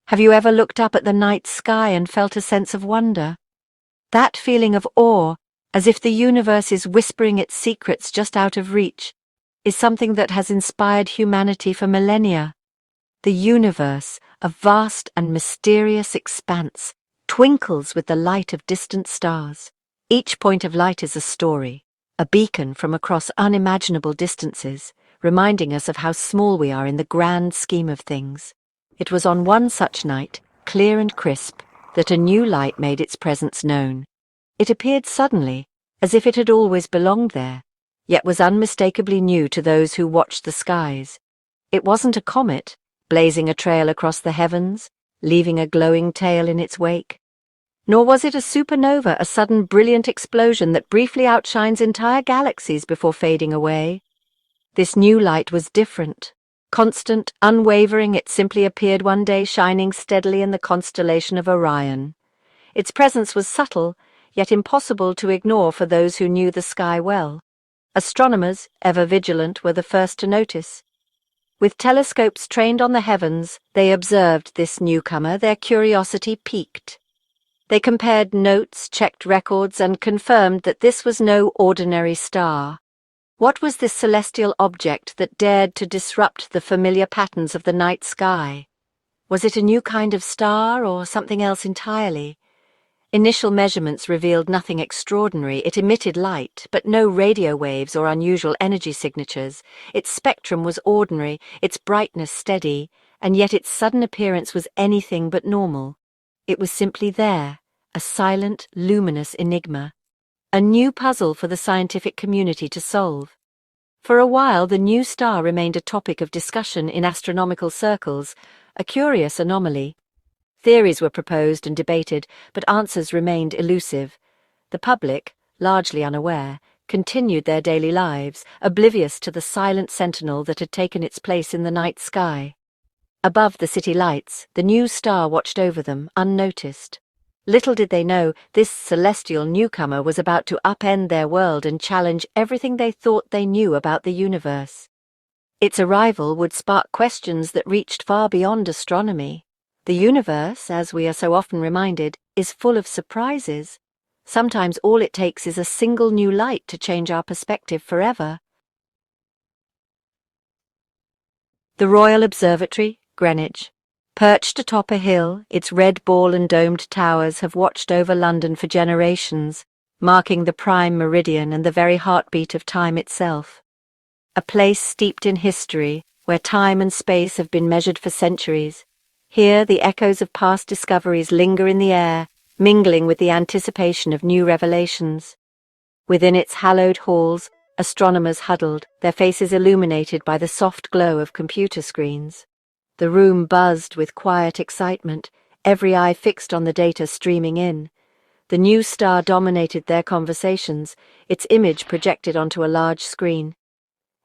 Have you ever looked up at the night sky and felt a sense of wonder? That feeling of awe, as if the universe is whispering its secrets just out of reach, is something that has inspired humanity for millennia. The universe, a vast and mysterious expanse, twinkles with the light of distant stars. Each point of light is a story, a beacon from across unimaginable distances, reminding us of how small we are in the grand scheme of things. It was on one such night, clear and crisp, that a new light made its presence known. It appeared suddenly, as if it had always belonged there, yet was unmistakably new to those who watched the skies. It wasn't a comet, blazing a trail across the heavens, leaving a glowing tail in its wake. Nor was it a supernova, a sudden brilliant explosion that briefly outshines entire galaxies before fading away. This new light was different. Constant, unwavering, it simply appeared one day shining steadily in the constellation of Orion. Its presence was subtle, yet impossible to ignore for those who knew the sky well. Astronomers, ever vigilant, were the first to notice. With telescopes trained on the heavens, they observed this newcomer, their curiosity piqued. They compared notes, checked records, and confirmed that this was no ordinary star. What was this celestial object that dared to disrupt the familiar patterns of the night sky? Was it a new kind of star or something else entirely? Initial measurements revealed nothing extraordinary. It emitted light, but no radio waves or unusual energy signatures. Its spectrum was ordinary, its brightness steady, and yet its sudden appearance was anything but normal. It was simply there, a silent, luminous enigma. A new puzzle for the scientific community to solve. For a while, the new star remained a topic of discussion in astronomical circles, a curious anomaly. Theories were proposed and debated, but answers remained elusive. The public, largely unaware, continued their daily lives, oblivious to the silent sentinel that had taken its place in the night sky. Above the city lights, the new star watched over them, unnoticed. Little did they know, this celestial newcomer was about to upend their world and challenge everything they thought they knew about the universe. Its arrival would spark questions that reached far beyond astronomy. The universe, as we are so often reminded, is full of surprises. Sometimes all it takes is a single new light to change our perspective forever. The Royal Observatory, Greenwich. Perched atop a hill, its red ball and domed towers have watched over London for generations, marking the prime meridian and the very heartbeat of time itself. A place steeped in history, where time and space have been measured for centuries. Here the echoes of past discoveries linger in the air, mingling with the anticipation of new revelations. Within its hallowed halls, astronomers huddled, their faces illuminated by the soft glow of computer screens. The room buzzed with quiet excitement, every eye fixed on the data streaming in. The new star dominated their conversations, its image projected onto a large screen.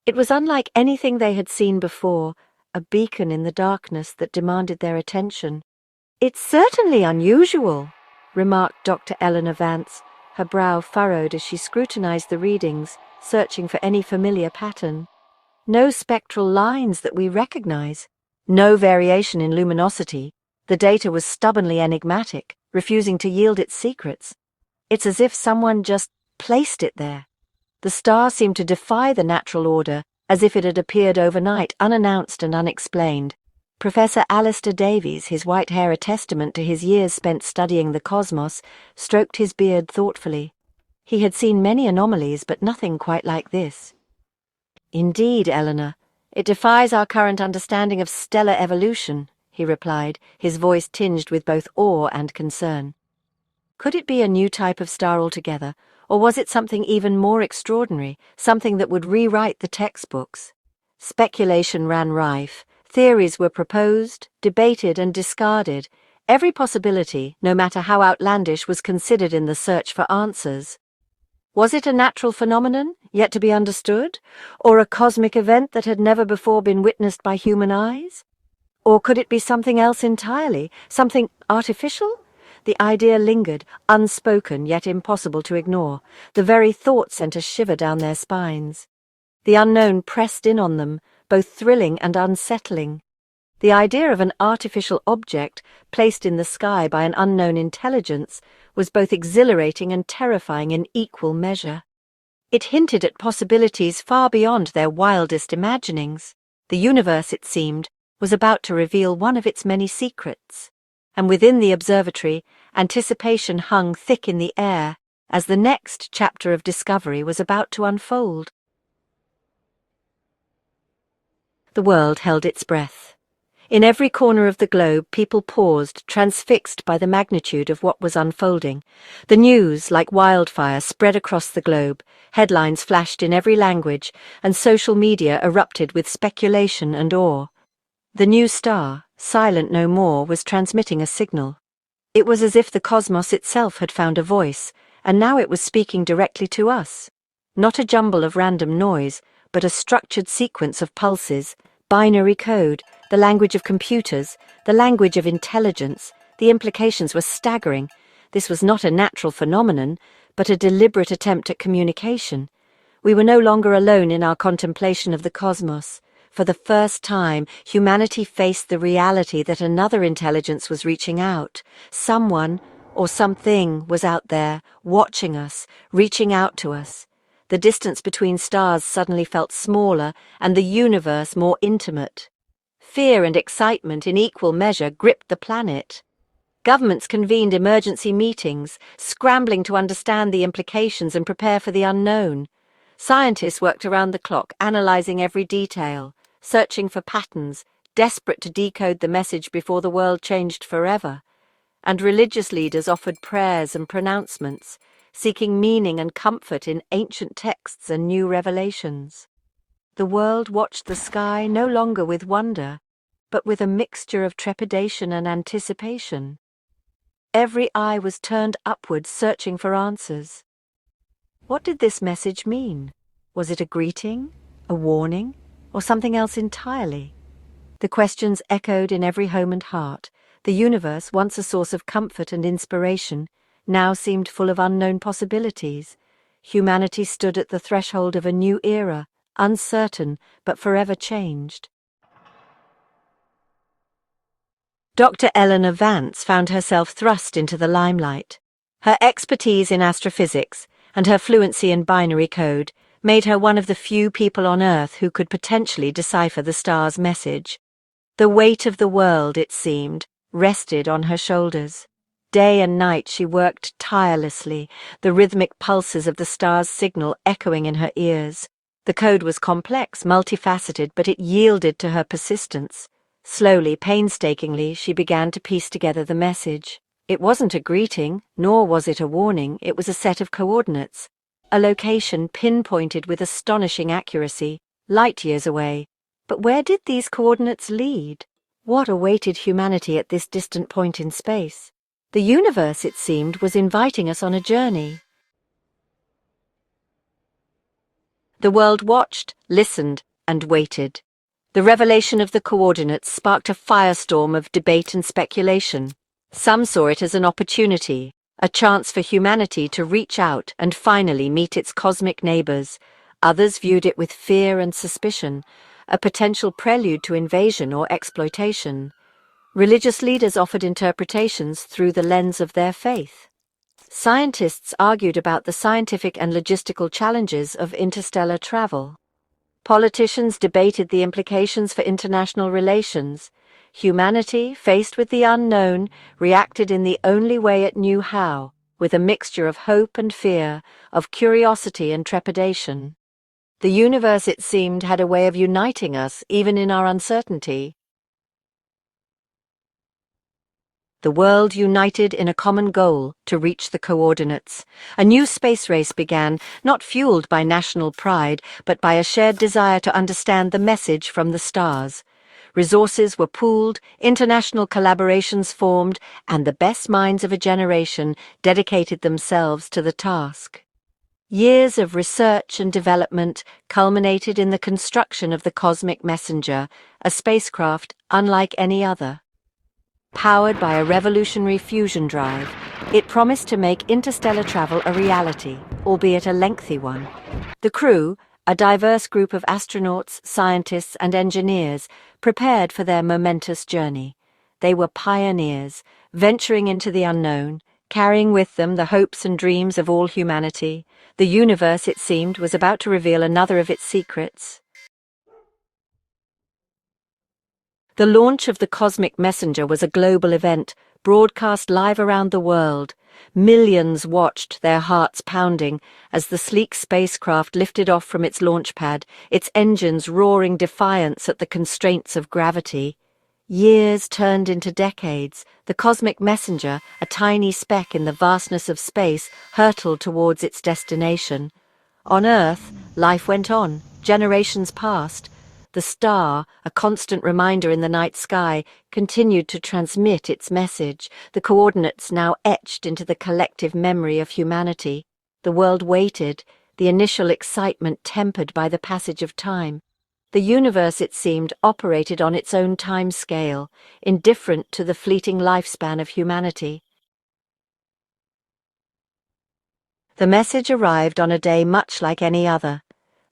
It was unlike anything they had seen before, a beacon in the darkness that demanded their attention. "It's certainly unusual," remarked Dr. Eleanor Vance, her brow furrowed as she scrutinized the readings, searching for any familiar pattern. No spectral lines that we recognize. No variation in luminosity. The data was stubbornly enigmatic, refusing to yield its secrets. It's as if someone just placed it there. The star seemed to defy the natural order, as if it had appeared overnight, unannounced and unexplained. Professor Alistair Davies, his white hair a testament to his years spent studying the cosmos, stroked his beard thoughtfully. He had seen many anomalies, but nothing quite like this. "Indeed, Eleanor. It defies our current understanding of stellar evolution," he replied, his voice tinged with both awe and concern. Could it be a new type of star altogether, or was it something even more extraordinary, something that would rewrite the textbooks? Speculation ran rife. Theories were proposed, debated, and discarded. Every possibility, no matter how outlandish, was considered in the search for answers. Was it a natural phenomenon, yet to be understood, or a cosmic event that had never before been witnessed by human eyes? Or could it be something else entirely, something artificial? The idea lingered, unspoken yet impossible to ignore. The very thought sent a shiver down their spines. The unknown pressed in on them, both thrilling and unsettling. The idea of an artificial object placed in the sky by an unknown intelligence was both exhilarating and terrifying in equal measure. It hinted at possibilities far beyond their wildest imaginings. The universe, it seemed, was about to reveal one of its many secrets, and within the observatory, anticipation hung thick in the air as the next chapter of discovery was about to unfold. The world held its breath. In every corner of the globe, people paused, transfixed by the magnitude of what was unfolding. The news, like wildfire, spread across the globe. Headlines flashed in every language, and social media erupted with speculation and awe. The new star, silent no more, was transmitting a signal. It was as if the cosmos itself had found a voice, and now it was speaking directly to us. Not a jumble of random noise, but a structured sequence of pulses, binary code, the language of computers, the language of intelligence. The implications were staggering. This was not a natural phenomenon, but a deliberate attempt at communication. We were no longer alone in our contemplation of the cosmos. For the first time, humanity faced the reality that another intelligence was reaching out. Someone, or something, was out there, watching us, reaching out to us. The distance between stars suddenly felt smaller, and the universe more intimate. Fear and excitement in equal measure gripped the planet. Governments convened emergency meetings, scrambling to understand the implications and prepare for the unknown. Scientists worked around the clock, analyzing every detail, searching for patterns, desperate to decode the message before the world changed forever. And religious leaders offered prayers and pronouncements, seeking meaning and comfort in ancient texts and new revelations. The world watched the sky no longer with wonder, but with a mixture of trepidation and anticipation. Every eye was turned upward, searching for answers. What did this message mean? Was it a greeting, a warning, or something else entirely? The questions echoed in every home and heart. The universe, once a source of comfort and inspiration, now seemed full of unknown possibilities. Humanity stood at the threshold of a new era, uncertain but forever changed. Dr. Eleanor Vance found herself thrust into the limelight. Her expertise in astrophysics and her fluency in binary code made her one of the few people on Earth who could potentially decipher the star's message. The weight of the world, it seemed, rested on her shoulders. Day and night she worked tirelessly, the rhythmic pulses of the star's signal echoing in her ears. The code was complex, multifaceted, but it yielded to her persistence. Slowly, painstakingly, she began to piece together the message. It wasn't a greeting, nor was it a warning. It was a set of coordinates, a location pinpointed with astonishing accuracy, light years away. But where did these coordinates lead? What awaited humanity at this distant point in space? The universe, it seemed, was inviting us on a journey. The world watched, listened, and waited. The revelation of the coordinates sparked a firestorm of debate and speculation. Some saw it as an opportunity, a chance for humanity to reach out and finally meet its cosmic neighbors. Others viewed it with fear and suspicion, a potential prelude to invasion or exploitation. Religious leaders offered interpretations through the lens of their faith. Scientists argued about the scientific and logistical challenges of interstellar travel. Politicians debated the implications for international relations. Humanity, faced with the unknown, reacted in the only way it knew how, with a mixture of hope and fear, of curiosity and trepidation. The universe, it seemed, had a way of uniting us, even in our uncertainty. The world united in a common goal to reach the coordinates. A new space race began, not fueled by national pride, but by a shared desire to understand the message from the stars. Resources were pooled, international collaborations formed, and the best minds of a generation dedicated themselves to the task. Years of research and development culminated in the construction of the Cosmic Messenger, a spacecraft unlike any other. Powered by a revolutionary fusion drive, it promised to make interstellar travel a reality, albeit a lengthy one. The crew, a diverse group of astronauts, scientists, and engineers prepared for their momentous journey. They were pioneers, venturing into the unknown, carrying with them the hopes and dreams of all humanity. The universe, it seemed, was about to reveal another of its secrets. The launch of the cosmic messenger was a global event, broadcast live around the world. Millions watched, their hearts pounding, as the sleek spacecraft lifted off from its launch pad, its engines roaring defiance at the constraints of gravity. Years turned into decades. The cosmic messenger, a tiny speck in the vastness of space, hurtled towards its destination. On Earth, life went on. Generations passed. The star, a constant reminder in the night sky, continued to transmit its message, the coordinates now etched into the collective memory of humanity. The world waited, the initial excitement tempered by the passage of time. The universe, it seemed, operated on its own time scale, indifferent to the fleeting lifespan of humanity. The message arrived on a day much like any other.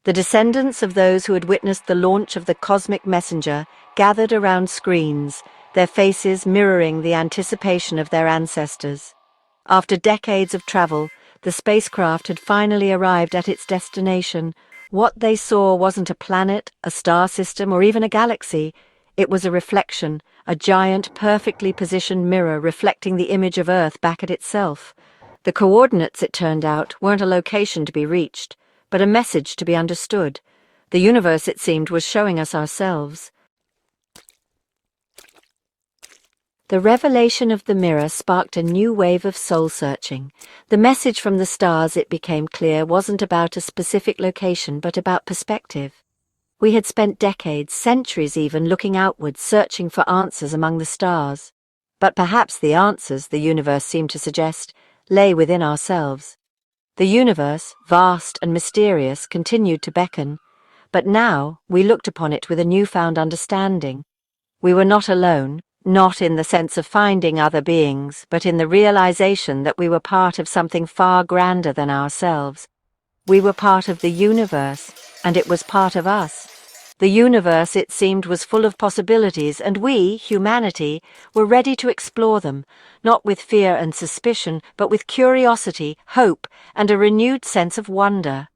The descendants of those who had witnessed the launch of the cosmic messenger gathered around screens, their faces mirroring the anticipation of their ancestors. After decades of travel, the spacecraft had finally arrived at its destination. What they saw wasn't a planet, a star system, or even a galaxy. It was a reflection, a giant, perfectly positioned mirror reflecting the image of Earth back at itself. The coordinates, it turned out, weren't a location to be reached, but a message to be understood. The universe, it seemed, was showing us ourselves. The revelation of the mirror sparked a new wave of soul-searching. The message from the stars, it became clear, wasn't about a specific location, but about perspective. We had spent decades, centuries even, looking outwards, searching for answers among the stars. But perhaps the answers, the universe seemed to suggest, lay within ourselves. The universe, vast and mysterious, continued to beckon, but now we looked upon it with a newfound understanding. We were not alone, not in the sense of finding other beings, but in the realization that we were part of something far grander than ourselves. We were part of the universe, and it was part of us. The universe, it seemed, was full of possibilities, and we, humanity, were ready to explore them, not with fear and suspicion, but with curiosity, hope, and a renewed sense of wonder.